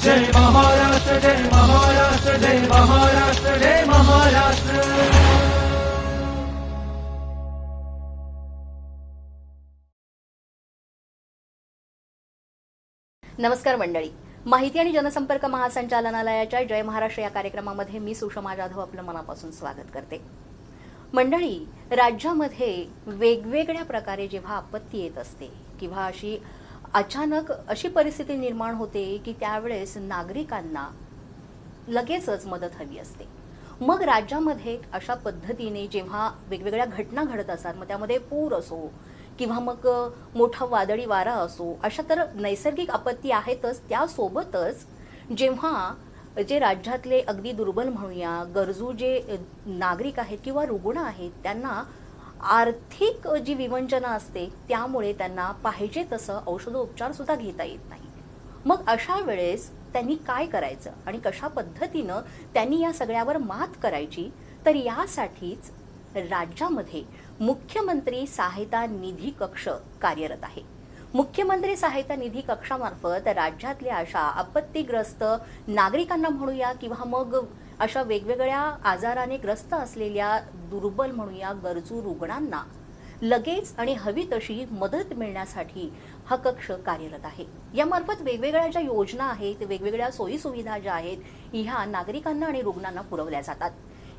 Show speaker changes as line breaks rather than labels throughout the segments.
जय महाराष्ट्र, जय महाराष्ट्र, जय महाराष्ट्र, जय महाराष्ट्र.
नमस्कार मंडळी, माहिती आणि जनसंपर्क महासंचालनालयाच्या जय महाराष्ट्र या कार्यक्रमामध्ये मी सुषमा जाधव आपलं मनापासून स्वागत करते. मंडळी, राज्यामध्ये वेगवेगळ्या प्रकारे जेव्हा आपत्ती येत असते किंवा अचानक अशी परिस्थिती निर्माण होते की त्यावेळेस नागरिकांना लगेचच मदत हवी असते. मग राज्यामध्ये अशा पद्धतीने जेव्हा वेगवेगळ्या घटना घडत असतात, मग त्यामध्ये पूर असो किंवा मग मोठा वादळी वारा असो, अशा तर नैसर्गिक आपत्ती आहेतच, त्यासोबतच जेव्हा जे राज्यातले अगदी दुर्बल म्हणूया गरजू जे नागरिक आहेत किंवा रुग्ण आहेत त्यांना आर्थिक जी विवंचना असते त्यामुळे त्यांना पाहिजे तसं औषधोपचार सुद्धा घेता येत नाही. मग अशा वेळेस त्यांनी काय करायचं आणि कशा पद्धतीनं त्यांनी या सगळ्यावर मात करायची, तर यासाठीच राज्यामध्ये मुख्यमंत्री सहायता निधी कक्ष कार्यरत आहे. मुख्यमंत्री सहायता निधी कक्षामार्फत राज्यातल्या अशा आपत्तीग्रस्त नागरिकांना म्हणूया किंवा मग अशा वेगवेगळ्या आजाराने ग्रस्त असलेल्या दुर्बल म्हणूया गरजू रुग्णांना लगेच आणि हवी तशी मदत मिळण्यासाठी हा कक्ष कार्यरत आहे. यामार्फत वेगवेगळ्या ज्या योजना आहेत, वेगवेगळ्या सोयी सुविधा ज्या आहेत, ह्या नागरिकांना आणि रुग्णांना पुरवल्या जातात.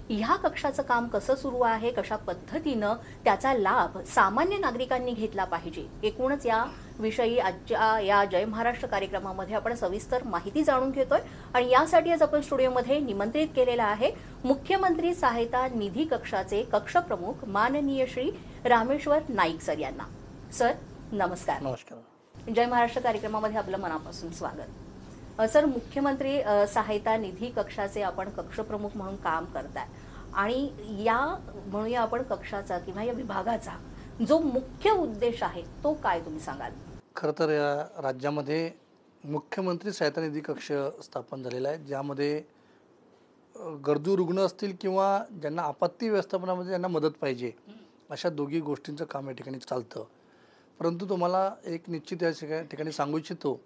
ह्या कक्षाचं काम कसं सुरू आहे, कशा पद्धतीनं त्याचा लाभ सामान्य नागरिकांनी घेतला पाहिजे, एकूणच या विषयी आजच्या या जय महाराष्ट्र कार्यक्रमामध्ये आपण सविस्तर माहिती जाणून घेतोय. आणि यासाठी आज आपण स्टुडिओमध्ये निमंत्रित केलेला आहे मुख्यमंत्री सहायता निधी कक्षाचे कक्ष प्रमुख माननीय श्री रामेश्वर नाईक सर यांना. सर नमस्कार.
नमस्कार.
जय महाराष्ट्र कार्यक्रमामध्ये आपलं मनापासून स्वागत. सर, मुख्यमंत्री सहायता निधी कक्षाचे आपण कक्ष प्रमुख म्हणून काम करताय आणि या म्हणूया आपण कक्षाचा किंवा या विभागाचा जो मुख्य उद्देश आहे तो काय तुम्ही सांगाल?
खरं तर या राज्यामध्ये मुख्यमंत्री सहायता निधी कक्ष स्थापन झालेला आहे, ज्यामध्ये गरजू रुग्ण असतील किंवा ज्यांना आपत्ती व्यवस्थापनामध्ये ज्यांना मदत पाहिजे अशा दोघी गोष्टींचं काम या ठिकाणी चालतं. परंतु तुम्हाला एक निश्चित या ठिकाणी सांगू इच्छितो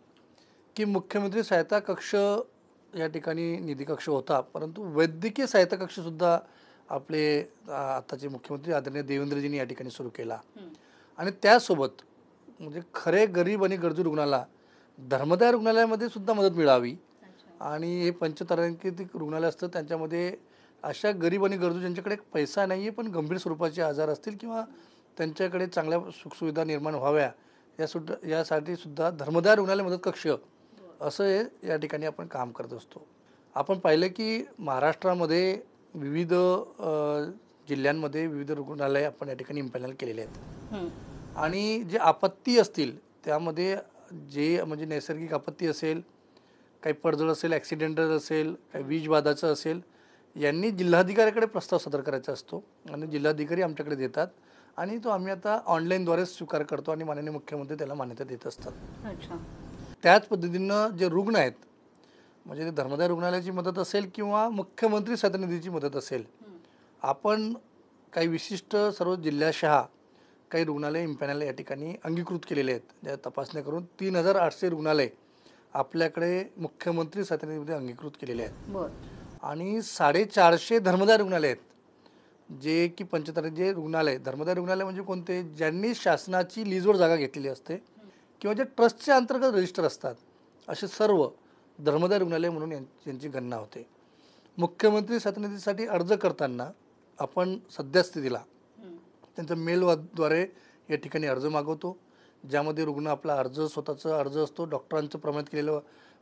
की मुख्यमंत्री सहायता कक्ष या ठिकाणी निधी कक्ष होता, परंतु वैद्यकीय सहायता कक्षसुद्धा आपले आताचे मुख्यमंत्री आदरणीय देवेंद्रजींनी या ठिकाणी सुरू केला. आणि त्यासोबत म्हणजे खरे गरीब आणि गरजू रुग्णाला धर्मदाय रुग्णालयामध्ये सुद्धा मदत मिळावी. आणि हे पंचतारांकित रुग्णालय असतं, त्यांच्यामध्ये अशा गरीब आणि गरजू ज्यांच्याकडे पैसा नाही आहे पण गंभीर स्वरूपाचे आजार असतील किंवा त्यांच्याकडे चांगल्या सुखसुविधा निर्माण व्हाव्या यासाठी सुद्धा धर्मदाय रुग्णालय मदत कक्ष असं हे या ठिकाणी आपण काम करत असतो. आपण पाहिलं की महाराष्ट्रामध्ये विविध जिल्ह्यांमध्ये विविध रुग्णालय आपण या ठिकाणी इम्पॅनल केलेले आहेत. आणि जे आपत्ती असतील त्यामध्ये जे म्हणजे नैसर्गिक आपत्ती असेल, काही पडझड असेल, ॲक्सिडेंटल असेल, काही वीज बाधाचं असेल, यांनी जिल्हाधिकाऱ्याकडे प्रस्ताव सादर करायचा असतो आणि जिल्हाधिकारी आमच्याकडे देतात आणि तो आम्ही आता ऑनलाईनद्वारे स्वीकार करतो आणि माननीय मुख्यमंत्री त्याला मान्यता देत असतात. त्याच पद्धतीनं जे रुग्ण आहेत म्हणजे धर्मदाय रुग्णालयाची मदत असेल किंवा मुख्यमंत्री सहायता निधीची मदत असेल, आपण काही विशिष्ट सर्व जिल्ह्याशहा काही रुग्णालय इम्पॅनल या ठिकाणी अंगीकृत केलेले आहेत. त्या तपासण्या करून 3800 रुग्णालय आपल्याकडे मुख्यमंत्री सहायता निधीमध्ये अंगीकृत केलेले आहेत. आणि 450 धर्मदाय रुग्णालय आहेत जे की पंचतारांकित रुग्णालय. धर्मदाय रुग्णालय म्हणजे कोणते? ज्यांनी शासनाची लीजवर जागा घेतलेली असते किंवा जे ट्रस्टच्या अंतर्गत रजिस्टर असतात असे सर्व धर्मदाय रुग्णालय म्हणून यांची गणना होते. मुख्यमंत्री सहायता निधीसाठी अर्ज करताना आपण सद्यस्थितीला त्यांचा मेलद्वारे या ठिकाणी अर्ज मागवतो, ज्यामध्ये रुग्ण आपला अर्ज स्वतःचा अर्ज असतो, डॉक्टरांचं प्रमाणित केलेलं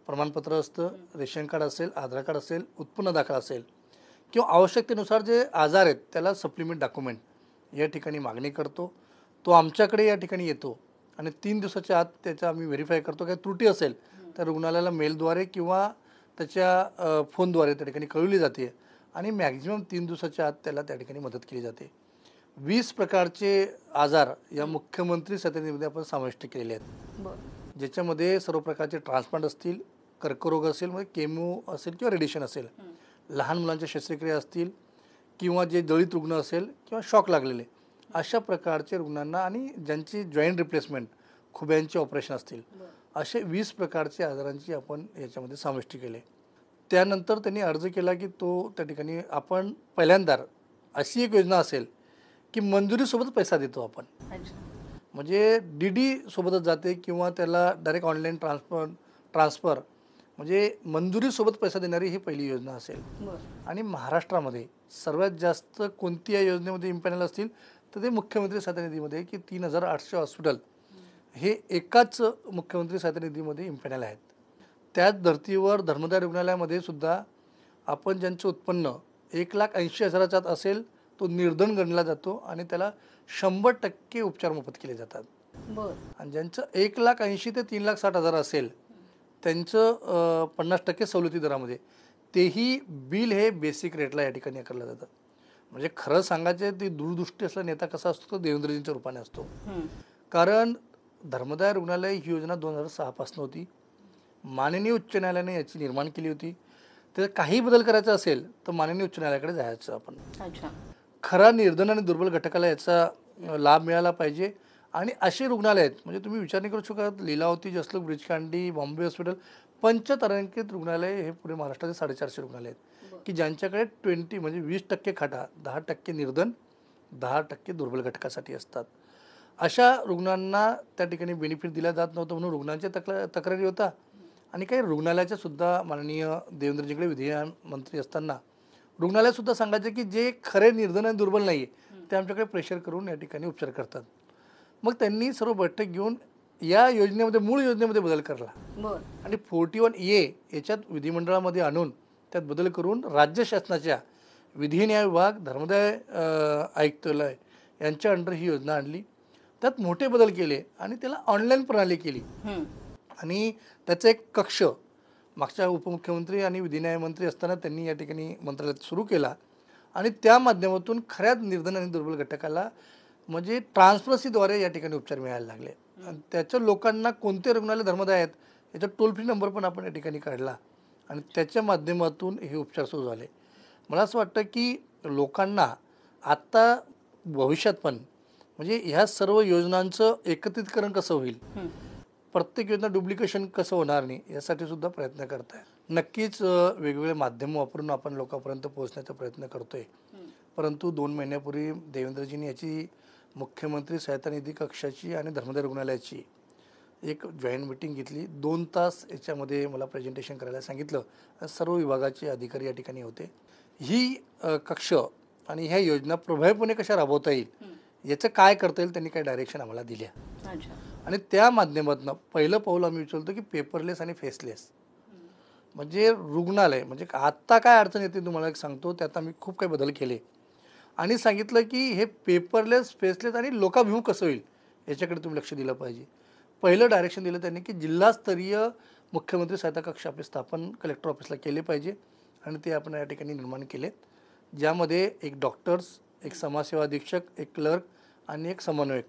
प्रमाणपत्र असतं, रेशन कार्ड असेल, आधार कार्ड असेल, उत्पन्न दाखला असेल किंवा आवश्यकतेनुसार जे आजार आहेत त्याला सप्लिमेंट डॉक्युमेंट या ठिकाणी मागणी करतो. तो आमच्याकडे या ठिकाणी येतो आणि 3 दिवसाच्या आत त्याचा आम्ही व्हेरीफाय करतो. काही त्रुटी असेल तर रुग्णालयाला मेलद्वारे किंवा त्याच्या फोनद्वारे त्या ठिकाणी कळवली जाते आणि मॅक्झिमम 3 दिवसाच्या आत त्याला त्या ठिकाणी मदत केली जाते. 20 प्रकारचे आजार या मुख्यमंत्री सहायता निधीमध्ये आपण समाविष्ट केलेले आहेत, ज्याच्यामध्ये सर्व प्रकारचे ट्रान्सप्लांट असतील, कर्करोग असेल, म्हणजे केमो असेल किंवा रेडिएशन असेल, लहान मुलांच्या शस्त्रक्रिया असतील किंवा जे जळीत रुग्ण असेल किंवा शॉक लागलेले अशा प्रकारचे रुग्णांना आणि ज्यांची जॉईंट रिप्लेसमेंट खुब्यांचे ऑपरेशन असतील असे 20 प्रकारचे आजारांची आपण याच्यामध्ये समाविष्ट केले. त्यानंतर त्यांनी अर्ज केला की तो त्या ठिकाणी आपण पहिल्यांदा अशी एक योजना असेल की मंजुरीसोबत पैसा देतो आपण,
अच्छा.
म्हणजे डी सोबतच जाते किंवा त्याला डायरेक्ट ऑनलाईन ट्रान्सफर म्हणजे मंजुरीसोबत पैसा देणारी ही पहिली योजना असेल.
बरं.
आणि महाराष्ट्रामध्ये सर्वात जास्त कोणती या योजनेमध्ये इम्पॅनल असतील तर ते मुख्यमंत्री सहायता निधीमध्ये की 3800 हॉस्पिटल हे एकाच मुख्यमंत्री सहायता निधीमध्ये इम्पॅनल आहेत. त्याच धर्तीवर धर्मदाय रुग्णालयामध्ये सुद्धा आपण ज्यांचं उत्पन्न 1,80,000च्या आत असेल तो निर्धन गणला जातो आणि त्याला 100% उपचार मोफत केले जातात.
बरं.
आणि ज्यांचं 1,80,000 ते 3,60,000 असेल त्यांचं 50% सवलती दरामध्ये तेही बिल हे बेसिक रेटला या ठिकाणी आकारलं जातं. म्हणजे खरं सांगायचं ती दूरदृष्टी असलेला नेता कसा असतो तो देवेंद्रजींच्या रूपाने असतो. कारण धर्मदाय रुग्णालय ही योजना 2006 पासून होती. माननीय उच्च न्यायालयाने याची निर्माण केली होती. तर काही बदल करायचा असेल तर माननीय उच्च न्यायालयाकडे जायचं आपण.
अच्छा.
खरा निर्धन आणि दुर्बल घटकाला याचा लाभ मिळाला पाहिजे. आणि असे रुग्णालय आहेत म्हणजे तुम्ही विचार नाही करू शकत, लीलावती, जसलोक, ब्रिजकांडी, बॉम्बे हॉस्पिटल पंचतारांकित रुग्णालय हे पुणे महाराष्ट्राचे 450 रुग्णालय आहेत की ज्यांच्याकडे 20% खाटा 10% निर्धन 10% दुर्बल घटकासाठी असतात. अशा रुग्णांना त्या ठिकाणी बेनिफिट दिला जात नव्हतं म्हणून रुग्णांच्या तक्रारी होता. आणि काही रुग्णालयाच्या सुद्धा माननीय देवेंद्रजीकडे विधिन्याय मंत्री असताना रुग्णालयासुद्धा सांगायचे की जे खरे निर्धन आणि दुर्बल नाही आहे ते आमच्याकडे प्रेशर करून या ठिकाणी उपचार करतात. मग त्यांनी सर्व बैठक घेऊन या योजनेमध्ये मूळ योजनेमध्ये बदल करला. आणि 41A याच्यात विधिमंडळामध्ये आणून त्यात बदल करून राज्य शासनाच्या विधी न्याय विभाग धर्मदाय आयुक्तालय यांच्या अंडर ही योजना आणली. त्यात मोठे बदल केले आणि त्याला ऑनलाईन प्रणाली केली. आणि त्याचा एक कक्ष मागच्या उपमुख्यमंत्री आणि विधी न्याय मंत्री असताना त्यांनी या ठिकाणी मंत्रालयात सुरू केला. आणि त्या माध्यमातून खऱ्याच निर्धन आणि दुर्बल घटकाला म्हणजे ट्रान्सपरन्सीद्वारे या ठिकाणी उपचार मिळायला लागले. आणि त्याच्या लोकांना कोणते रुग्णालय धर्मदाय आहेत याचा टोल फ्री नंबर पण आपण या ठिकाणी काढला आणि त्याच्या माध्यमातून हे उपचार सुरू झाले. मला असं वाटतं की लोकांना आत्ता भविष्यात पण म्हणजे ह्या सर्व योजनांचं एकत्रितकरण कसं होईल, प्रत्येक योजना डुप्लिकेशन कसं होणार नाही यासाठी सुद्धा प्रयत्न करत आहे. नक्कीच वेगवेगळे माध्यम वापरून आपण लोकांपर्यंत पोहोचण्याचा प्रयत्न करतोय. परंतु 2 महिन्यापूर्वी देवेंद्रजींनी याची मुख्यमंत्री सहायता निधी कक्षाची आणि धर्मदाय रुग्णालयाची एक जॉईंट मीटिंग घेतली. 2 तास याच्यामध्ये मला प्रेझेंटेशन करायला सांगितलं. सर्व विभागाचे अधिकारी या ठिकाणी होते. ही कक्ष आणि ह्या योजना प्रभावीपणे कशा राबवता येईल याचं काय करता येईल त्यांनी काही डायरेक्शन आम्हाला दिल्या. आणि त्या माध्यमातून पहिलं पाऊल आम्ही उचलतो की पेपरलेस आणि फेसलेस म्हणजे रुग्णालय म्हणजे आत्ता काय अडचण येते तुम्हाला एक सांगतो. त्यात आम्ही खूप काही बदल केले आणि सांगितलं की हे पेपरलेस फेसलेस आणि लोकाभिमुख कसं होईल याच्याकडे तुम्ही लक्ष दिलं पाहिजे. पहिलं डायरेक्शन दिलं त्यांनी की जिल्हास्तरीय मुख्यमंत्री सहायता कक्ष आपले स्थापन कलेक्टर ऑफिसला केले पाहिजे आणि ते आपण या ठिकाणी निर्माण केलेत. ज्यामध्ये एक डॉक्टर्स, एक समाजसेवा अधीक्षक, एक क्लर्क आणि एक समन्वयक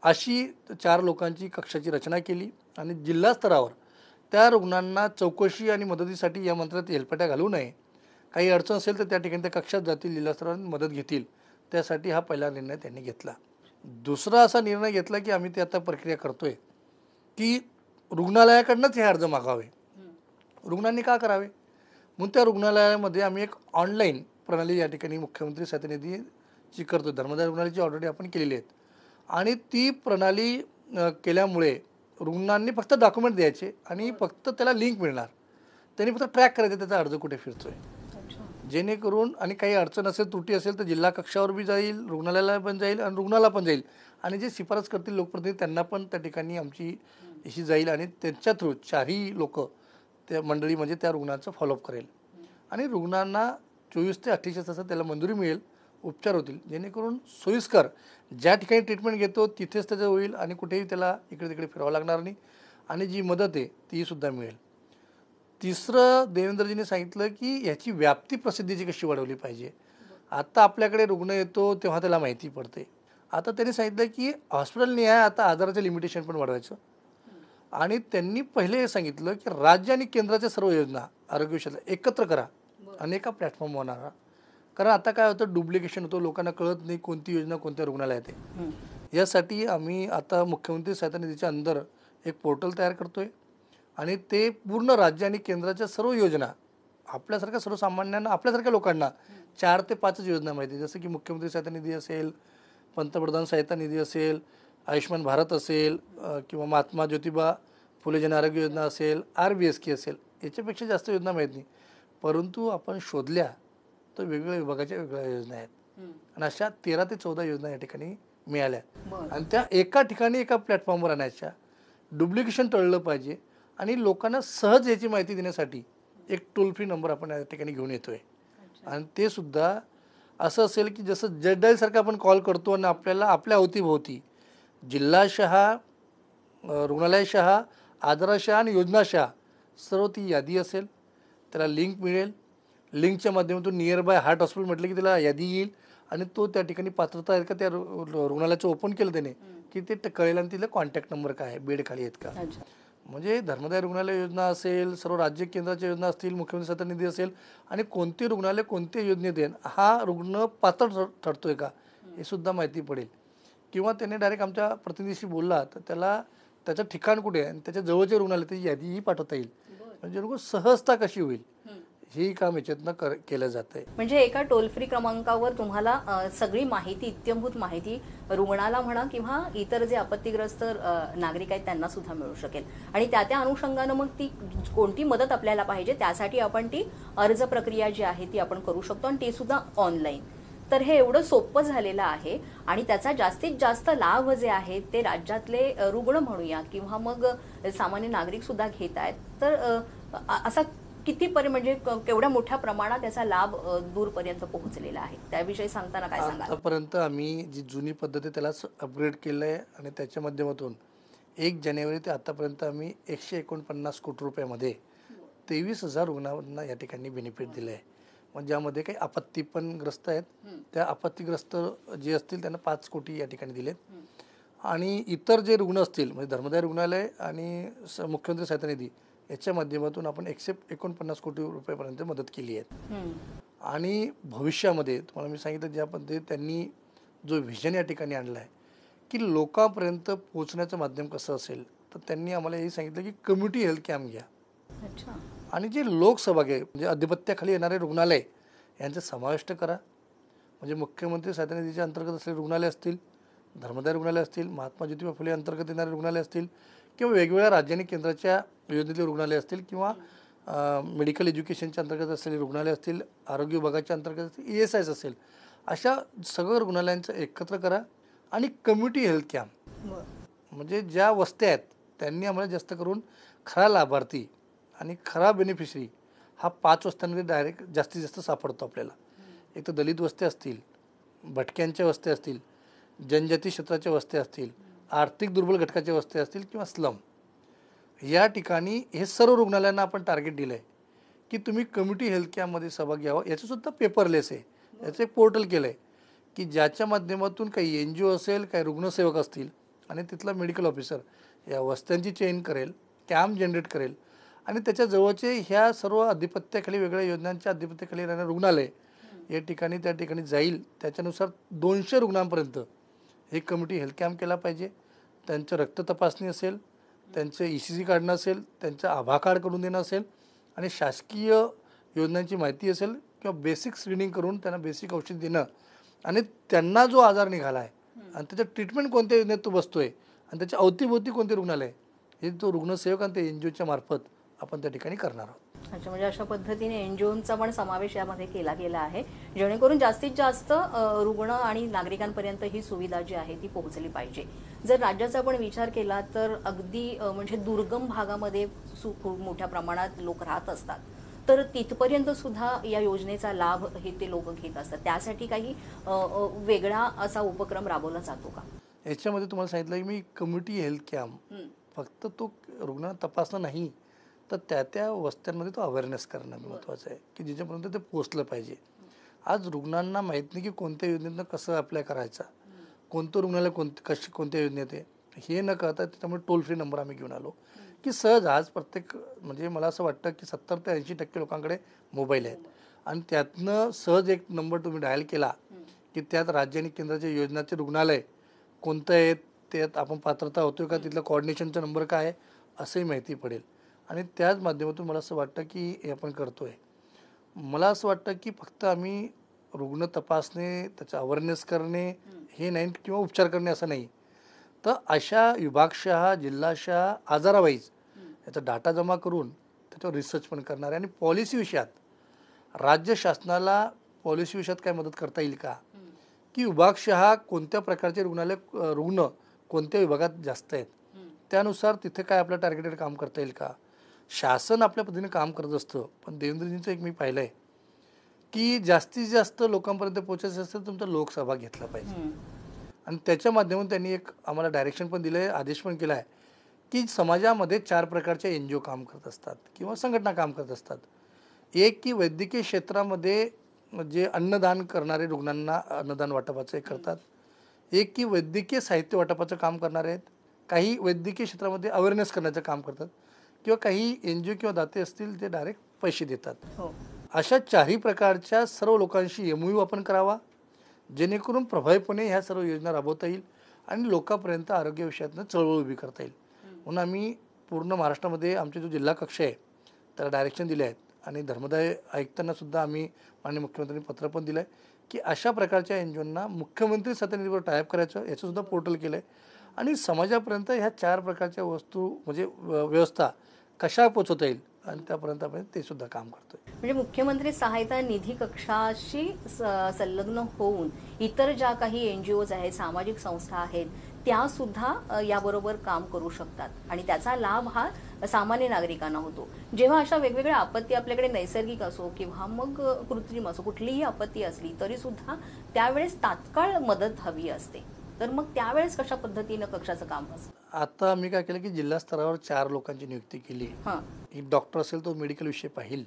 अशी 4 लोकांची कक्षाची रचना केली. आणि जिल्हा स्तरावर त्या रुग्णांना चौकशी आणि मदतीसाठी या मंत्रालयात हेलपाट्या घालू नये. काही अडचण असेल तर त्या ठिकाणी त्या कक्षात जातील, जिल्हा स्तरावर मदत घेतील. त्यासाठी हा पहिला निर्णय त्यांनी घेतला. दुसरा असा निर्णय घेतला की आम्ही ते आता प्रक्रिया करतोय की रुग्णालयाकडनंच हे अर्ज मागावे. रुग्णांनी का करावे म्हणून त्या रुग्णालयामध्ये आम्ही एक ऑनलाईन प्रणाली या ठिकाणी मुख्यमंत्री सहायता निधीची करतो. धर्मदाय रुग्णालयाची ऑलरेडी आपण केलेली आहेत. आणि ती प्रणाली केल्यामुळे रुग्णांनी फक्त डॉक्युमेंट द्यायचे आणि फक्त त्याला लिंक मिळणार. त्यांनी फक्त ट्रॅक करायचं त्याचा अर्ज कुठे फिरतोय. जेणेकरून आणि काही अडचण असेल, त्रुटी असेल तर जिल्हा कक्षावर बी जाईल, रुग्णालयाला पण जाईल आणि रुग्णाला पण जाईल. आणि जे शिफारस करतील लोकप्रतिनिधी त्यांना पण त्या ठिकाणी आमची ही जाईल आणि त्यांच्या थ्रू 4ही लोक त्या मंडळी म्हणजे त्या रुग्णाचं फॉलोअप करेल. आणि रुग्णांना 24 ते 48 तासात त्याला मंजुरी मिळेल, उपचार होतील. जेणेकरून सोयीस्कर ज्या ठिकाणी ट्रीटमेंट घेतो तिथेच त्याचं होईल आणि कुठेही त्याला इकडे तिकडे फिरावं लागणार नाही. आणि जी मदत आहे ती सुद्धा मिळेल. तिसरं देवेंद्रजींनी सांगितलं की ह्याची व्याप्ती प्रसिद्धीची कशी वाढवली पाहिजे. आता आपल्याकडे रुग्ण येतो तेव्हा त्याला माहिती पडते. आता त्यांनी सांगितलं की हॉस्पिटल निहाय आता आजाराचं लिमिटेशन पण वाढवायचं. आणि त्यांनी पहिले हे सांगितलं की राज्य आणि केंद्राच्या सर्व योजना आरोग्य विषयाला एकत्र करा आणि एका प्लॅटफॉर्म होणार. कारण आता काय होतं डुप्लिकेशन होतं, लोकांना कळत नाही कोणती योजना कोणत्या रुग्णालयात आहे. यासाठी आम्ही आता मुख्यमंत्री सहायता निधीच्या अंदर एक पोर्टल तयार करतो आहे आणि ते पूर्ण राज्य आणि केंद्राच्या सर्व योजना आपल्यासारख्या सर्वसामान्यांना, आपल्यासारख्या लोकांना 4 ते 5 योजना माहिती आहे. जसं की मुख्यमंत्री सहायता निधी असेल, पंतप्रधान सहायता निधी असेल, आयुष्यमान भारत असेल, किंवा महात्मा ज्योतिबा फुले जन आरोग्य योजना असेल, RBSK असेल, याच्यापेक्षा जास्त योजना माहीत नाही. परंतु आपण शोधल्या तर वेगवेगळ्या विभागाच्या वेगवेगळ्या योजना आहेत आणि अशा 13 ते 14 योजना या ठिकाणी मिळाल्या आणि त्या एका ठिकाणी एका प्लॅटफॉर्मवर आणायच्या. डुप्लिकेशन टळलं पाहिजे आणि लोकांना सहज याची माहिती देण्यासाठी एक टोल फ्री नंबर आपण या ठिकाणी घेऊन येतोय. आणि ते सुद्धा असं असेल की जसं जड्डाईसारखं आपण कॉल करतो आणि आपल्याला आपल्या अवतीभोवती जिल्हाशहा, रुग्णालयशहा, आजाराशहा आणि योजनाशहा सर्व ती यादी असेल. त्याला लिंक मिळेल. लिंकच्या माध्यमातून नियर बाय हार्ट हॉस्पिटल म्हटलं की त्याला यादी येईल आणि तो त्या ठिकाणी पात्रता आहे का त्या रुग्णालयाचं ओपन केलं त्याने की ते कळेल आणि तिला कॉन्टॅक्ट नंबर काय आहे, बेड खाली आहेत का. म्हणजे धर्मदाय रुग्णालय योजना असेल, सर्व राज्य केंद्राच्या योजना असतील, मुख्यमंत्री सहायता निधी असेल आणि कोणते रुग्णालय कोणत्या योजनेत येईल, हा रुग्ण पात्र ठरतोय का हे सुद्धा माहिती पडेल. किंवा त्याने डायरेक्ट आमच्या प्रतिनिधीशी बोलला तर त्याला त्याचं ठिकाण कुठे आहे आणि त्याच्या जवळचे रुग्णालय त्याची यादीही पाठवता येईल. म्हणजे लोक सहजता कशी होईल हे काम याच्यातनं केलं जात आहे.
म्हणजे एका टोल फ्री क्रमांकावर तुम्हाला सगळी माहिती, इत्यंभूत माहिती रुग्णाला म्हणा किंवा इतर जे आपत्तीग्रस्त नागरिक आहेत त्यांना सुद्धा मिळू शकेल आणि त्या अनुषंगानं मग ती कोणती मदत आपल्याला पाहिजे त्यासाठी आपण ती अर्ज प्रक्रिया जी आहे ती आपण करू शकतो आणि ते सुद्धा ऑनलाईन. तर हे एवढं सोपं झालेलं आहे आणि त्याचा जास्तीत जास्त लाभ जे आहेत ते राज्यातले रुग्ण म्हणूया किंवा मग सामान्य नागरिक सुद्धा घेत आहेत. तर असा किती म्हणजे केवढ्या मोठ्या प्रमाणात त्याचा लाभ दूरपर्यंत पोहोचलेला आहे त्याविषयी सांगताना काय सांगाल?
आतापर्यंत आम्ही जी जुनी पद्धत आहे त्यालाच अपग्रेड केलं आहे आणि त्याच्या माध्यमातून 1 जानेवारी ते आतापर्यंत आम्ही 149 कोटी रुपयामध्ये 23,000 रुग्णांना या ठिकाणी बेनिफिट दिलं आहे. म्हणजे ज्यामध्ये काही आपत्ती पण ग्रस्त आहेत, त्या आपत्तीग्रस्त जे असतील त्यांना 5 कोटी या ठिकाणी दिलेत आणि इतर जे रुग्ण असतील म्हणजे धर्मदाय रुग्णालय आणि मुख्यमंत्री सहायता निधी याच्या माध्यमातून आपण 149 कोटी रुपयापर्यंत मदत केली आहे. आणि भविष्यामध्ये तुम्हाला मी सांगितलं ज्या पद्धतीने त्यांनी जो व्हिजन या ठिकाणी आणला आहे की लोकांपर्यंत पोहोचण्याचं माध्यम कसं असेल, तर त्यांनी आम्हाला हे सांगितलं की कम्युनिटी हेल्थ कॅम्प घ्या आणि जे लोकसहभागी आहे म्हणजे अधिपत्याखाली येणारे रुग्णालय यांचा समाविष्ट करा. म्हणजे मुख्यमंत्री सहायता निधीच्या अंतर्गत असलेले रुग्णालय असतील, धर्मदाय रुग्णालय असतील, महात्मा ज्योतिबा फुले अंतर्गत येणारे रुग्णालय असतील किंवा वेगवेगळ्या राज्य आणि केंद्राच्या योजनेतले रुग्णालय असतील किंवा मेडिकल एज्युकेशनच्या अंतर्गत असलेले रुग्णालय असतील, आरोग्य विभागाच्या अंतर्गत असतील, ESIS असेल, अशा सगळ्या रुग्णालयांचं एकत्र करा आणि कम्युनिटी हेल्थ कॅम्प म्हणजे ज्या वस्त्या आहेत त्यांनी आम्हाला जास्त करून खरा लाभार्थी आणि खरा बेनिफिशरी हा 5 वस्त्यांमध्ये डायरेक्ट जास्तीत जास्त सापडतो आपल्याला. एक तर दलित वस्त्या असतील, भटक्यांच्या वस्त्या असतील, जनजाती क्षेत्राच्या वस्त्या असतील, आर्थिक दुर्बल घटकाच्या वस्त्या असतील किंवा स्लम, या ठिकाणी हे सर्व रुग्णालयांना आपण टार्गेट दिलं आहे की तुम्ही कम्युनिटी हेल्थ कॅम्पमध्ये सहभाग घ्यावा. याचंसुद्धा पेपरलेस आहे. याचं एक पोर्टल केलं आहे की ज्याच्या माध्यमातून काही NGO असेल, काही रुग्णसेवक असतील आणि तिथला मेडिकल ऑफिसर या वस्त्यांची चेन करेल, कॅम्प जनरेट करेल आणि त्याच्या जवळचे ह्या सर्व अधिपत्याखाली वेगळ्या योजनांच्या अधिपत्याखाली राहणारे रुग्णालय या ठिकाणी त्या ठिकाणी जाईल. त्याच्यानुसार 200 रुग्णांपर्यंत हे कम्युनिटी हेल्थ कॅम्प केला पाहिजे. त्यांचं रक्त तपासणी असेल, त्यांचं ECG काढणं असेल, त्यांचं आभा कार्ड करून देणं असेल आणि शासकीय योजनांची माहिती असेल किंवा बेसिक स्क्रीनिंग करून त्यांना बेसिक औषध देणं आणि त्यांना जो आजार निघाला आहे आणि त्याचं ट्रीटमेंट कोणत्या योजनेत तो बसतोय आणि त्याच्या अवतीभोवती कोणते रुग्णालय हे तो रुग्णसेवक आणि ते NGOच्या मार्फत आपण त्या ठिकाणी करणार आहोत.
अच्छा, म्हणजे अशा पद्धतीने NGOचा पण समावेश यामध्ये केला गेला आहे जेणेकरून जास्तीत जास्त रुग्ण आणि नागरिकांपर्यंत ही सुविधा जी आहे ती पोहोचली पाहिजे. जर राज्याचा आपण विचार केला तर अगदी म्हणजे दुर्गम भागामध्ये खूप मोठ्या प्रमाणात लोक राहत असतात, तर तिथपर्यंत सुद्धा या योजनेचा लाभ हे ते लोक घेत असतात. त्यासाठी काही वेगळा असा उपक्रम राबवला जातो का?
याच्यामध्ये तुम्हाला सांगितलं की मी कम्युनिटी हेल्थ कॅम्प फक्त तो रुग्ण तपासणं नाही तर त्या वस्त्यांमध्ये तो अवेअरनेस करणं महत्त्वाचं आहे की ज्याच्यापर्यंत ते पोचलं पाहिजे. आज रुग्णांना माहीत नाही की कोणत्या योजनेतनं कसं अप्लाय करायचं, कोणतं रुग्णालय कोणत्या योजनेत आहे हे न कळता त्याच्यामुळे टोल फ्री नंबर आम्ही घेऊन आलो की सहज आज प्रत्येक म्हणजे मला असं वाटतं की 70 ते 80% लोकांकडे मोबाईल आहेत आणि त्यातनं सहज एक नंबर तुम्ही डायल केला की त्यात राज्य आणि केंद्राच्या योजनाचे रुग्णालय कोणतं आहेत, त्यात आपण पात्रता होतोय का, तिथला कोऑर्डिनेशनचा नंबर काय आहे असंही माहिती पडेल. आणि त्याच माध्यमातून मला असं वाटतं की हे आपण करतोय. मला असं वाटतं की फक्त आम्ही रुग्ण तपासणे, त्याचा अवेअरनेस करणे हे नाही किंवा उपचार करणे असं नाही. तर अशा विभागशहा, जिल्हाशहा, आजारावाईज याचा डाटा जमा करून त्याच्यावर रिसर्च पण करणार आहे. आणि पॉलिसी विषयात राज्य शासनाला पॉलिसी विषयात काय मदत करता येईल का, की विभागशहा कोणत्या प्रकारचे रुग्ण कोणत्या विभागात जास्त आहेत, त्यानुसार तिथे काय आपलं टार्गेटेड काम करता येईल का. शासन आपल्या पद्धतीने काम करत असतं, पण देवेंद्रजींचं एक मी पाहिलं आहे की जास्तीत जास्त लोकांपर्यंत पोहोचायचं असेल तुमचा लोकसहभाग घेतला पाहिजे. आणि त्याच्या माध्यमातून त्यांनी एक आम्हाला डायरेक्शन पण दिलं आहे, आदेश पण केला आहे की समाजामध्ये 4 प्रकारचे NGO काम करत असतात किंवा संघटना काम करत असतात. एक की वैद्यकीय क्षेत्रामध्ये जे अन्नदान करणारे रुग्णांना अन्नदान वाटपाचं हे करतात. एक की वैद्यकीय साहित्य वाटपाचं काम करणारे आहेत. काही वैद्यकीय क्षेत्रामध्ये अवेअरनेस करण्याचं काम करतात किंवा काही NGO किंवा दाते असतील ते डायरेक्ट पैसे देतात. अशा 4ही प्रकारच्या सर्व लोकांशी MOU आपण करावा, जेणेकरून प्रभावीपणे ह्या सर्व योजना राबवता येईल आणि लोकांपर्यंत आरोग्य विषयातनं चळवळ उभी करता येईल. म्हणून आम्ही पूर्ण महाराष्ट्रामध्ये आमचे जो जिल्हा कक्ष आहे त्याला डायरेक्शन दिले आहेत. आणि धर्मदाय आयुक्तांना सुद्धा आम्ही माननीय मुख्यमंत्र्यांनी पत्र पण दिलं आहे की अशा प्रकारच्या NGOंना मुख्यमंत्री सातत्याने टायअप करायचं, याचंसुद्धा पोर्टल केलं आहे. आणि समाजापर्यंत ह्या 4 प्रकारच्या वस्तू म्हणजे व्यवस्था कशा पोचवता येईल आणि त्यापर्यंत आपण ते सुद्धा काम करतोय.
म्हणजे मुख्यमंत्री सहायता निधी कक्षाशी संलग्न होऊन इतर ज्या काही NGOज आहेत, सामाजिक संस्था आहेत, त्या सुद्धा याबरोबर काम करू शकतात आणि त्याचा लाभ हा सामान्य नागरिकांना होतो. जेव्हा अशा वेगवेगळ्या आपत्ती आपल्याकडे नैसर्गिक असो किंवा मग कृत्रिम असो, कुठलीही आपत्ती असली तरी सुद्धा त्यावेळेस तात्काळ मदत हवी असते. तर मग त्यावेळेस कशा पद्धतीनं कक्षाचं काम असतं?
आता मी काय केलं की जिल्हा स्तरावर 4 लोकांची नियुक्ती केली. एक डॉक्टर असेल तो मेडिकल विषय पाहिल,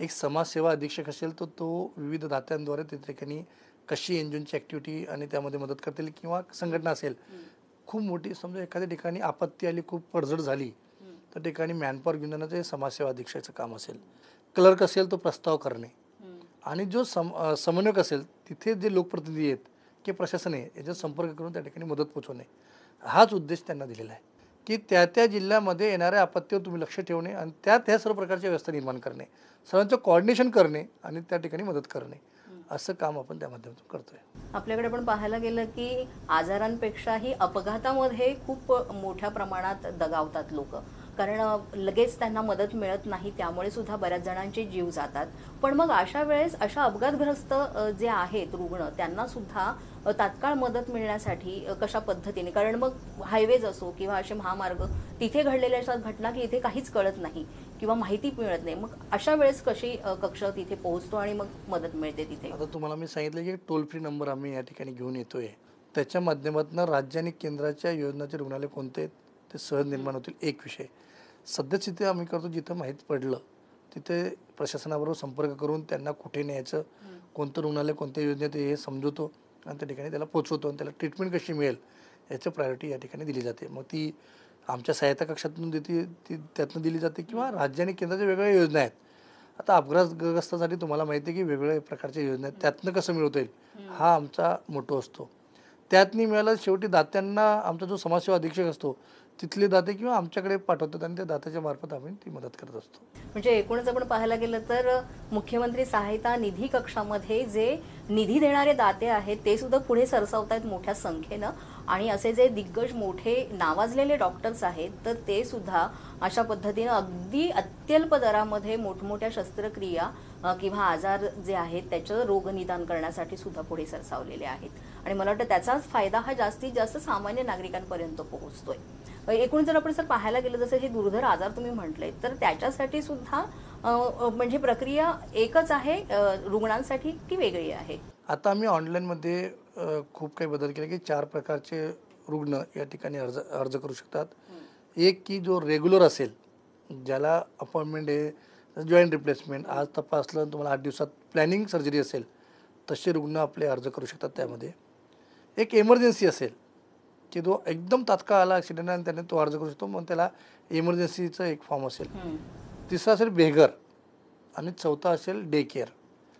एक समाजसेवा अधीक्षक असेल तो विविध दात्यांद्वारे त्या ठिकाणी कशी NGOची ॲक्टिव्हिटी आणि त्यामध्ये मदत करता येईल किंवा संघटना असेल खूप मोठी, समजा एखाद्या ठिकाणी आपत्ती आली, खूप पडझड झाली, त्या ठिकाणी मॅनपॉवर घेऊन जाण्याचं हे समाजसेवा अधीक्षकाचं काम असेल. क्लर्क असेल तो प्रस्ताव करणे आणि जो समन्वयक असेल तिथे जे लोकप्रतिनिधी आहेत की प्रशासन आहे याच्यात संपर्क करून त्या ठिकाणी मदत पोचवणे, हाच उद्देश त्यांना दिलेला आहे की त्या जिल्ह्यामध्ये येणाऱ्या आपत्तीवर तुम्ही लक्ष ठेवणे आणि त्यात ह्या सर्व प्रकारच्या व्यवस्था निर्माण करणे, सर्वांचं कोऑर्डिनेशन करणे आणि त्या ठिकाणी मदत करणे, असं काम आपण त्या माध्यमातून करतोय.
आपल्याकडे पण पाहायला गेलं की आजारांपेक्षाही अपघातामध्ये खूप मोठ्या प्रमाणात दगावतात लोक, कारण लगेच त्यांना मदत मिळत नाही, त्यामुळे सुद्धा बऱ्याच जणांचे जीव जातात. पण मग अशा वेळेस अशा अपघातग्रस्त जे आहेत रुग्ण त्यांना सुद्धा तात्काळ मदत मिळण्यासाठी कशा पद्धतीने, कारण मग हायवेज असो किंवा असे महामार्ग तिथे घडलेल्या अशा घटना की इथे काहीच कळत नाही किंवा माहिती मिळत नाही, मग अशा वेळेस कशी कक्ष तिथे पोहोचतो आणि मग मदत मिळते तिथे?
आता तुम्हाला मी सांगितलं की टोल फ्री नंबर आम्ही या ठिकाणी घेऊन येतोय. त्याच्या माध्यमातून राज्य आणि केंद्राच्या योजनाचे रुग्णालय कोणते आहेत ते सहज निर्माण होतील. एक विषय सध्याच तिथे आम्ही करतो, जिथं माहीत पडलं तिथे प्रशासनाबरोबर संपर्क करून त्यांना कुठे न्यायचं, कोणतं रुग्णालय कोणत्या योजनेत हे समजवतो आणि त्या ठिकाणी त्याला पोचवतो आणि त्याला ट्रीटमेंट कशी मिळेल याचं प्रायोरिटी या ठिकाणी दिली जाते. मग ती आमच्या सहायता कक्षातून देते, ती त्यातून दिली जाते किंवा राज्य आणि केंद्राच्या वेगवेगळ्या योजना आहेत. आता अपघातग्रस्तासाठी तुम्हाला माहिती आहे की वेगवेगळ्या प्रकारच्या योजना आहेत, त्यातनं कसं मिळवता येईल हा आमचा मोठो असतो. त्यातनी मिळालं शेवटी दात्यांना आमचा जो समाजसेवा अधीक्षक असतो तिथले दाते किंवा आमच्याकडे पाठवतात आणि त्या दात्याच्या मार्फत आम्ही ती मदत करत असतो.
म्हणजे एकूणच आपण पाहायला गेलं तर मुख्यमंत्री सहायता निधी कक्षामध्ये जे निधी देणारे दाते आहेत ते सुद्धा पुढे सरसावत आहेत मोठ्या संख्येनं, आणि असे जे दिग्गज मोठे नावाजलेले डॉक्टर्स आहेत तर ते सुद्धा अशा पद्धतीनं अगदी अत्यल्प दरामध्ये मोठमोठ्या शस्त्रक्रिया किंवा आजार जे आहेत त्याचं रोगनिदान करण्यासाठी सुद्धा पुढे सरसावलेले आहेत. आणि मला वाटतं त्याचाच फायदा हा जास्तीत जास्त सामान्य नागरिकांपर्यंत पोहोचतोय. एकूण जर आपण पाहायला गेलं जसं हे दुर्धर आजार तुम्ही म्हटले तर त्याच्यासाठी सुद्धा म्हणजे प्रक्रिया एकच आहे रुग्णांसाठी की वेगळी आहे?
आता आम्ही ऑनलाईनमध्ये खूप काही बदल केले की 4 प्रकारचे रुग्ण या ठिकाणी अर्ज करू शकतात. एक की जो रेग्युलर असेल, ज्याला अपॉइंटमेंट आहे, जॉईंट रिप्लेसमेंट, आज तपासलं तुम्हाला 8 दिवसात प्लॅनिंग सर्जरी असेल तसे रुग्ण आपले अर्ज करू शकतात. त्यामध्ये एक इमर्जन्सी असेल की तो एकदम तात्काळ आला ॲक्सिडेंट आणि त्याने तो अर्ज करू शकतो, मग त्याला इमर्जन्सीचं एक फॉर्म असेल. तिसरा असेल बेघर आणि चौथा असेल डे केअर,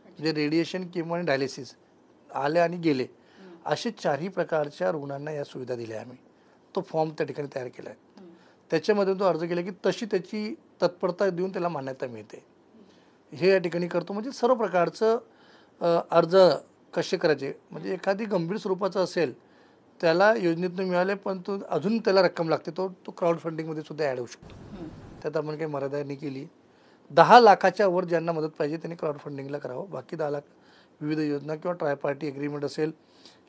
म्हणजे रेडिएशन किंवा डायलिसिस आले आणि गेले, असे 4ही प्रकारच्या रुग्णांना या सुविधा दिल्या आम्ही. तो फॉर्म त्या ठिकाणी तयार केला आहे. त्याच्यामध्ये तो अर्ज केला की तशी त्याची तत्परता देऊन त्याला मान्यता मिळते. हे या ठिकाणी करतो. म्हणजे सर्व प्रकारचं अर्ज कसे करायचे, म्हणजे एखादी गंभीर स्वरूपाचं असेल त्याला योजनेतून मिळाले पण तो अजून त्याला रक्कम लागते, तो क्राऊड फंडिंगमध्ये सुद्धा ॲड होऊ शकतो. त्यात आपण काही मर्यादा नाही केली. 10 लाखाच्या वर ज्यांना मदत पाहिजे त्यांनी क्राऊड फंडिंगला करावं. बाकी 10 लाख विविध योजना किंवा ट्रायपार्टी एग्रीमेंट असेल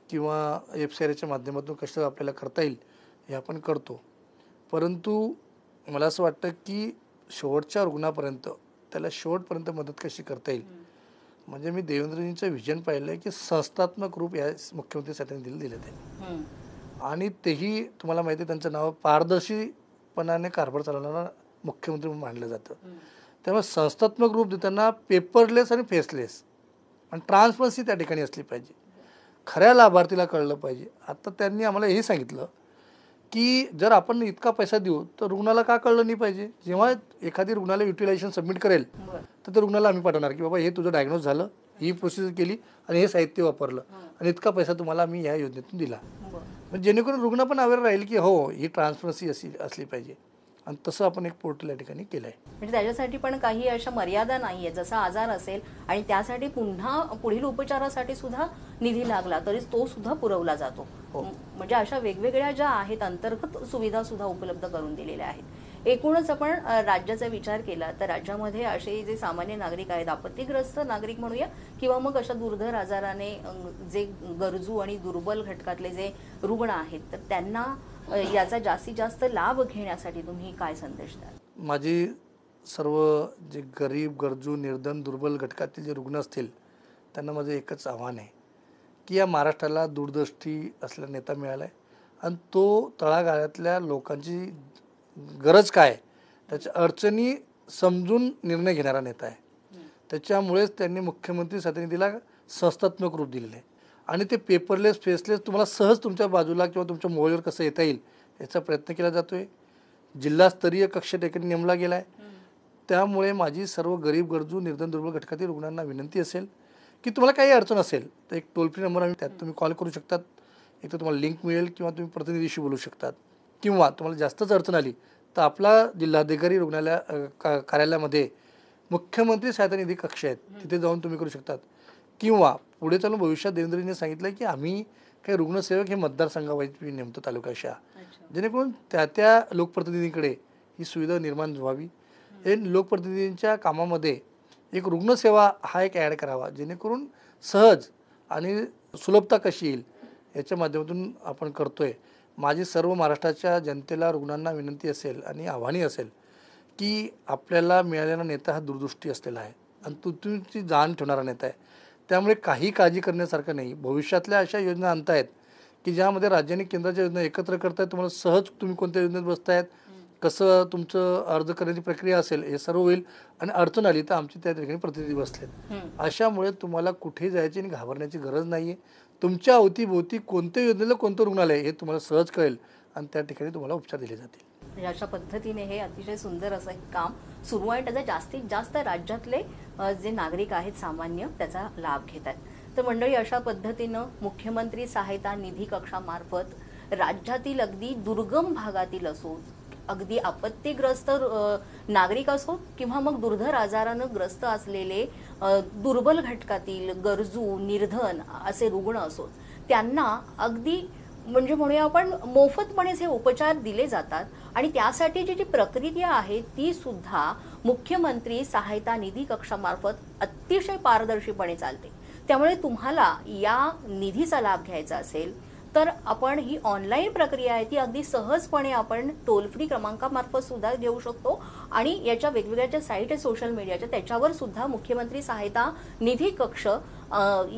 किंवा FCRAच्या माध्यमातून कसं आपल्याला करता येईल हे आपण करतो. परंतु मला असं वाटतं की शेवटच्या रुग्णापर्यंत त्याला शेवटपर्यंत मदत कशी करता येईल. म्हणजे मी देवेंद्रजींचं व्हिजन पाहिलं आहे की संस्थात्मक रूप या मुख्यमंत्री साहेबांनी दिलं ते, आणि तेही तुम्हाला माहिती आहे त्यांचं नाव पारदर्शीपणाने कारभार चालवणारा मुख्यमंत्री म्हणून मानलं जातं. त्यामुळे संस्थात्मक रूप देताना पेपरलेस आणि फेसलेस आणि ट्रान्सपरन्सी त्या ठिकाणी असली पाहिजे. खऱ्या लाभार्थीला कळलं पाहिजे. आता त्यांनी आम्हाला हे सांगितलं की जर आपण इतका पैसा देऊ तर रुग्णाला का कळलं नाही पाहिजे. जेव्हा एखादी रुग्णाला युटिलायझेशन सबमिट करेल तर त्या रुग्णाला आम्ही पाठवणार की बाबा हे तुझं डायग्नोज झालं, ही प्रोसिजर केली आणि हे साहित्य वापरलं आणि इतका पैसा तुम्हाला आम्ही या योजनेतून दिला. म्हणजे जेणेकरून रुग्ण पण अवेअर राहील की हो ही ट्रान्सपरन्सी असली पाहिजे. आणि तसं आपण एक पोर्टल या ठिकाणी केलं आहे.
म्हणजे त्याच्यासाठी पण काही अशा मर्यादा नाही आहे. जसा आजार असेल आणि त्यासाठी पुन्हा पुढील उपचारासाठी सुद्धा निधी लागला तरी तो सुद्धा पुरवला जातो. म्हणजे अशा वेगवेगळ्या ज्या आहेत अंतर्गत सुविधा सुद्धा उपलब्ध करून दिलेल्या आहेत. एकूणच आपण राज्याचा विचार केला तर राज्यामध्ये असे जे सामान्य नागरिक आहेत, आपत्तीग्रस्त नागरिक म्हणूया किंवा मग अशा दुर्धर आजाराने जे गरजू आणि दुर्बल घटकातले जे रुग्ण आहेत तर त्यांना याचा जास्तीत जास्त लाभ घेण्यासाठी तुम्ही काय संदेश द्याल.
माझी सर्व जे गरीब गरजू निर्धन दुर्बल घटकातील जे रुग्ण असतील त्यांना माझं एकच आव्हान आहे की या महाराष्ट्राला दूरदृष्टी असलेला नेता मिळाला आहे आणि तो तळागाळातल्या लोकांची गरज काय त्याच्या अडचणी समजून निर्णय घेणारा नेता आहे. त्याच्यामुळेच त्यांनी मुख्यमंत्री साथीनिधीला संस्थात्मक रूप दिलेलं आहे आणि ते पेपरलेस फेसलेस तुम्हाला सहज तुमच्या बाजूला किंवा तुमच्या मोबाईलवर कसं येता येईल याचा प्रयत्न केला जातो आहे. जिल्हास्तरीय कक्ष ठिकाणी नेमला गेला आहे. त्यामुळे माझी सर्व गरीब गरजू निर्धन दुर्बल घटकातील रुग्णांना विनंती असेल की तुम्हाला काही अडचण असेल तर एक टोल फ्री नंबर आहे, त्यात तुम्ही कॉल करू शकतात. एक तर तुम्हाला लिंक मिळेल किंवा तुम्ही प्रतिनिधीशी बोलू शकतात किंवा तुम्हाला जास्तच अडचण आली तर आपला जिल्हाधिकारी कार्यालयामध्ये मुख्यमंत्री सहायता निधी कक्ष आहेत तिथे जाऊन तुम्ही करू शकतात. किंवा पुढे चालून भविष्यात देवेंद्रजींनी सांगितलं की आम्ही काही रुग्णसेवक हे मतदारसंघावाईज नेमतो तालुक्याच्या, जेणेकरून त्या लोकप्रतिनिधींकडे ही सुविधा निर्माण व्हावी. हे लोकप्रतिनिधींच्या कामामध्ये एक रुग्णसेवा हा एक ॲड करावा जेणेकरून सहज आणि सुलभता कशी येईल याच्या माध्यमातून आपण करतोय. माझी सर्व महाराष्ट्राच्या जनतेला रुग्णांना विनंती असेल आणि आव्हानही असेल की आपल्याला मिळालेला नेता हा दूरदृष्टी असलेला आहे आणि तुमची जाण ठेवणारा नेता आहे. त्यामुळे काही काळजी करण्यासारखं नाही. भविष्यातल्या अशा योजना आणतायत की ज्यामध्ये राज्याने केंद्राच्या योजना एकत्र करतायत. तुम्हाला सहज तुम्ही कोणत्या योजनेत बसतायत, कसं तुमचं अर्ज करण्याची प्रक्रिया असेल हे सर्व होईल आणि अडचण आली तर आमचे त्या ठिकाणी प्रतिनिधी बसलेत. अशामुळे तुम्हाला कुठे जायची आणि घाबरण्याची गरज नाही आहे. तुमच्या अवतीभोवती कोणत्या योजनेला कोणतं रुग्णालय हे तुम्हाला सहज कळेल आणि त्या ठिकाणी तुम्हाला उपचार दिले जातील.
अशा पद्धतीने हे अतिशय सुंदर असं काम सुरू आहे. त्याचा जास्तीत जास्त राज्यातले जे नागरिक आहेत सामान्य त्याचा लाभ घेत आहेत. तर मंडळी अशा पद्धतीनं मुख्यमंत्री सहायता निधी कक्षामार्फत राज्यातील अगदी दुर्गम भागातील असो, अगदी आपत्तीग्रस्त नागरिक असो किंवा मग दुर्धर आजारानं ग्रस्त असलेले दुर्बल घटकातील गरजू निर्धन असे रुग्ण असोत त्यांना अगदी म्हणजे म्हणूया आपण मोफतपणेच हे उपचार दिले जातात आणि त्यासाठीची जी प्रक्रिया आहे ती सुद्धा मुख्यमंत्री सहायता निधी कक्षामार्फत अतिशय पारदर्शीपणे चालते. त्यामुळे तुम्हाला या निधीचा लाभ घ्यायचा असेल तर आपण ही ऑनलाईन प्रक्रिया आहे ती अगदी सहजपणे आपण टोल फ्री क्रमांकामार्फत सुद्धा घेऊ शकतो आणि याच्या वेगवेगळ्या ज्या साईट आहे सोशल मीडियाच्या त्याच्यावर सुद्धा मुख्यमंत्री सहायता निधी कक्ष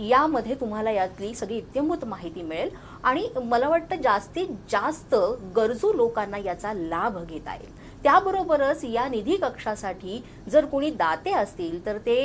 यामध्ये तुम्हाला यातली सगळी इत्यंभूत माहिती मिळेल आणि मला वाटतं जास्तीत जास्त गरजू लोकांना याचा लाभ घेता येईल. त्याबरोबरच या निधी कक्षासाठी जर कोणी दाते असतील तर ते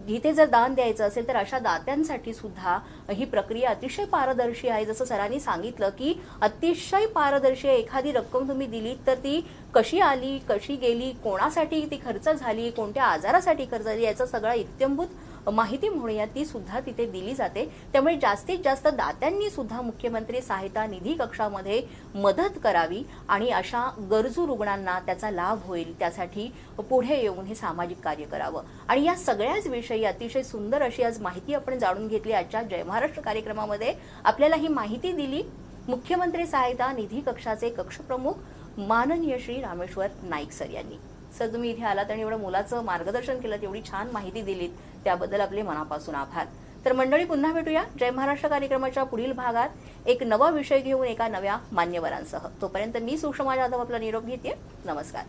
इथे जर दान द्यायचं असेल तर अशा दात्यांसाठी सुद्धा ही प्रक्रिया अतिशय पारदर्शी आहे. जसं सरांनी सांगितलं की अतिशय पारदर्शी एखादी रक्कम तुम्ही दिली तर ती कशी आली, कशी गेली, कोणासाठी ती खर्च झाली, कोणत्या आजारासाठी खर्च झाली, याचा सगळा इत्यंभूत माहिती म्हणूया ती सुद्धा तिथे दिली जाते. त्यामुळे जास्तीत जास्त दात्यांनी सुद्धा मुख्यमंत्री सहायता निधी कक्षामध्ये मदत करावी आणि अशा गरजू रुग्णांना त्याचा लाभ होईल त्यासाठी पुढे येऊन हे सामाजिक कार्य करावं. आणि या सगळ्याच विषयी अतिशय सुंदर अशी आज माहिती आपण जाणून घेतली. आजच्या जय महाराष्ट्र कार्यक्रमामध्ये आपल्याला ही माहिती दिली मुख्यमंत्री सहायता निधी कक्षाचे कक्षप्रमुख माननीय श्री रामेश्वर नाईक सर यांनी. सर, तुम्ही इथे आलात आणि एवढं मुलाचं मार्गदर्शन केलं, एवढी छान माहिती दिलीत, त्याबद्दल आपले मनापासून आभार. तर मंडळी, पुन्हा भेटूया जय महाराष्ट्र कार्यक्रमाच्या पुढील भागात एक नवा विषय घेऊन एका नव्या मान्यवरांसह. तोपर्यंत मी सुषमा जाधव आपला निरोप घेते. नमस्कार.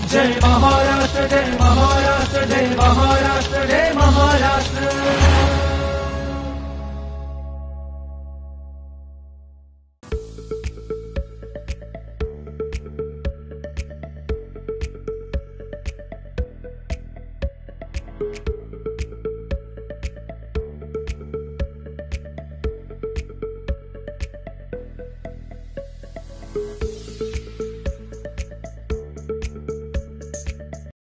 जय महाराष्ट्र जय महाराष्ट्र जय महाराष्ट्र जय महाराष्ट्र.